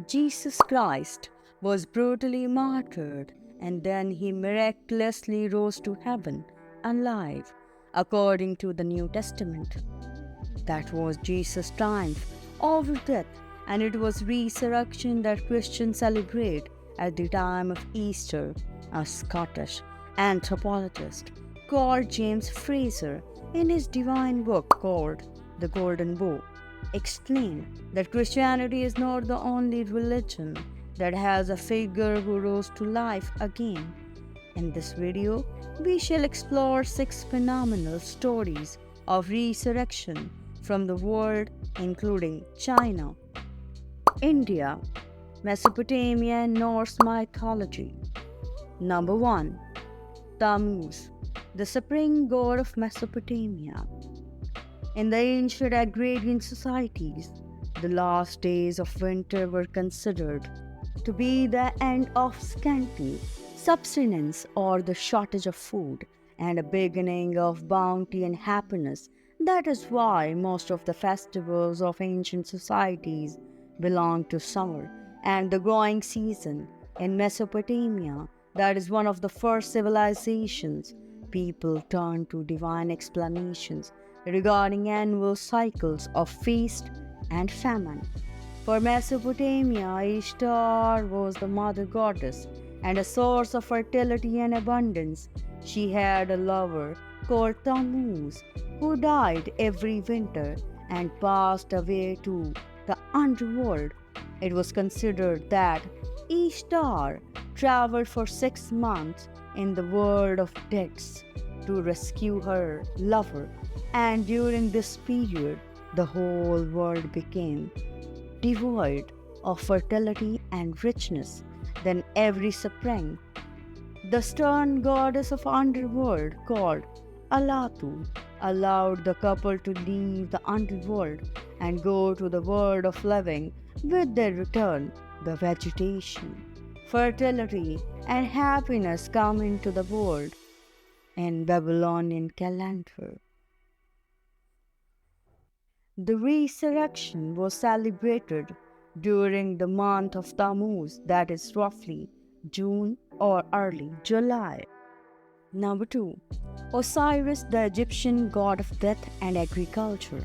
Jesus Christ was brutally martyred and then he miraculously rose to heaven alive, according to the New Testament. That was Jesus' triumph over death, and it was resurrection that Christians celebrate at the time of Easter. A Scottish anthropologist called James Fraser, in his divine book called The Golden Bough, explained that Christianity is not the only religion that has a figure who rose to life again. In this video, we shall explore 6 phenomenal stories of resurrection from the world, including China, India, Mesopotamia, and Norse mythology. Number 1. Tammuz, the spring god of Mesopotamia. In the ancient agrarian societies, the last days of winter were considered to be the end of scanty subsistence or the shortage of food, and a beginning of bounty and happiness. That is why most of the festivals of ancient societies belong to summer and the growing season. In Mesopotamia, that is one of the first civilizations, people turned to divine explanations regarding annual cycles of feast and famine. For Mesopotamia, Ishtar was the mother goddess and a source of fertility and abundance. She had a lover called Tammuz, who died every winter and passed away to the underworld. It was considered that Ishtar traveled for 6 months in the world of deaths to rescue her lover, and during this period, the whole world became devoid of fertility and richness. Then every spring, the stern goddess of underworld called Alatu allowed the couple to leave the underworld and go to the world of living. With their return, the vegetation, fertility, and happiness come into the world. In Babylonian calendar, the resurrection was celebrated during the month of Tammuz, that is roughly June or early July. Number 2. Osiris, the Egyptian god of death and agriculture.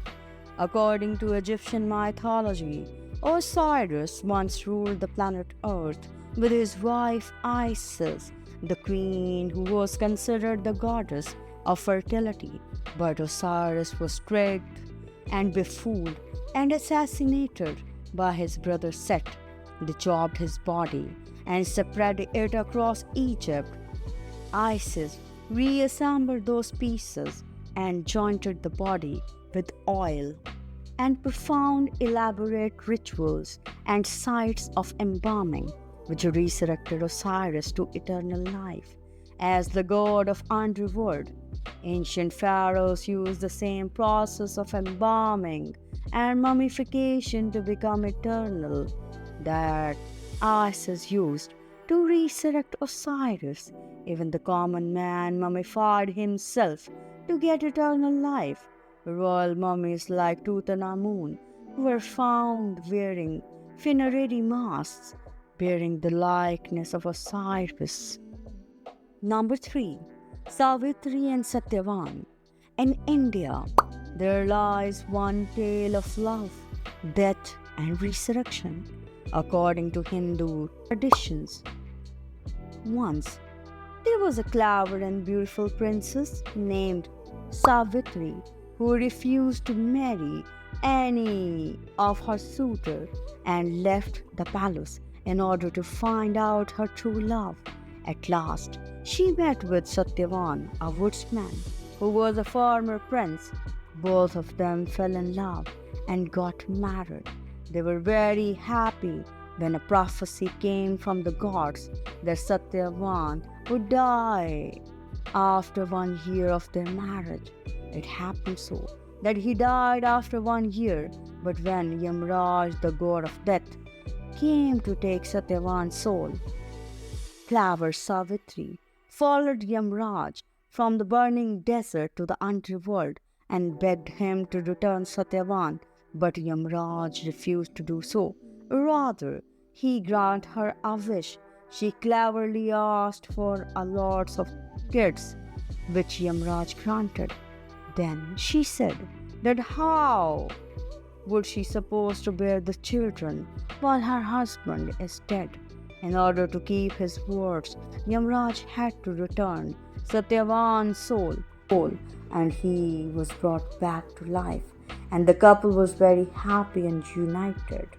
According to Egyptian mythology, Osiris once ruled the planet Earth with his wife Isis, the queen who was considered the goddess of fertility. But Osiris was tricked and befooled and assassinated by his brother Set. They chopped his body and spread it across Egypt. Isis reassembled those pieces and jointed the body with oil and performed elaborate rituals and sites of embalming, which resurrected Osiris to eternal life as the god of underworld. Ancient pharaohs used the same process of embalming and mummification to become eternal that Isis used to resurrect Osiris. Even the common man mummified himself to get eternal life. Royal mummies like Tutankhamun were found wearing funerary masks bearing the likeness of Osiris. Number 3. Savitri and Satyavan. In India, there lies one tale of love, death, and resurrection, according to Hindu traditions. Once, there was a clever and beautiful princess named Savitri who refused to marry any of her suitors and left the palace in order to find out her true love. At last, she met with Satyavan, a woodsman, who was a former prince. Both of them fell in love and got married. They were very happy when a prophecy came from the gods that Satyavan would die after 1 year of their marriage. It happened so that he died after 1 year, but when Yamraj, the god of death, came to take Satyavan's soul, clever Savitri followed Yamraj from the burning desert to the underworld and begged him to return Satyavan, but Yamraj refused to do so. Rather, he grant her a wish. She cleverly asked for a lots of kids, which Yamraj granted. Then she said that how would she suppose to bear the children while her husband is dead? In order to keep his words, Yamraj had to return Satyavan's soul, and he was brought back to life, and the couple was very happy and united.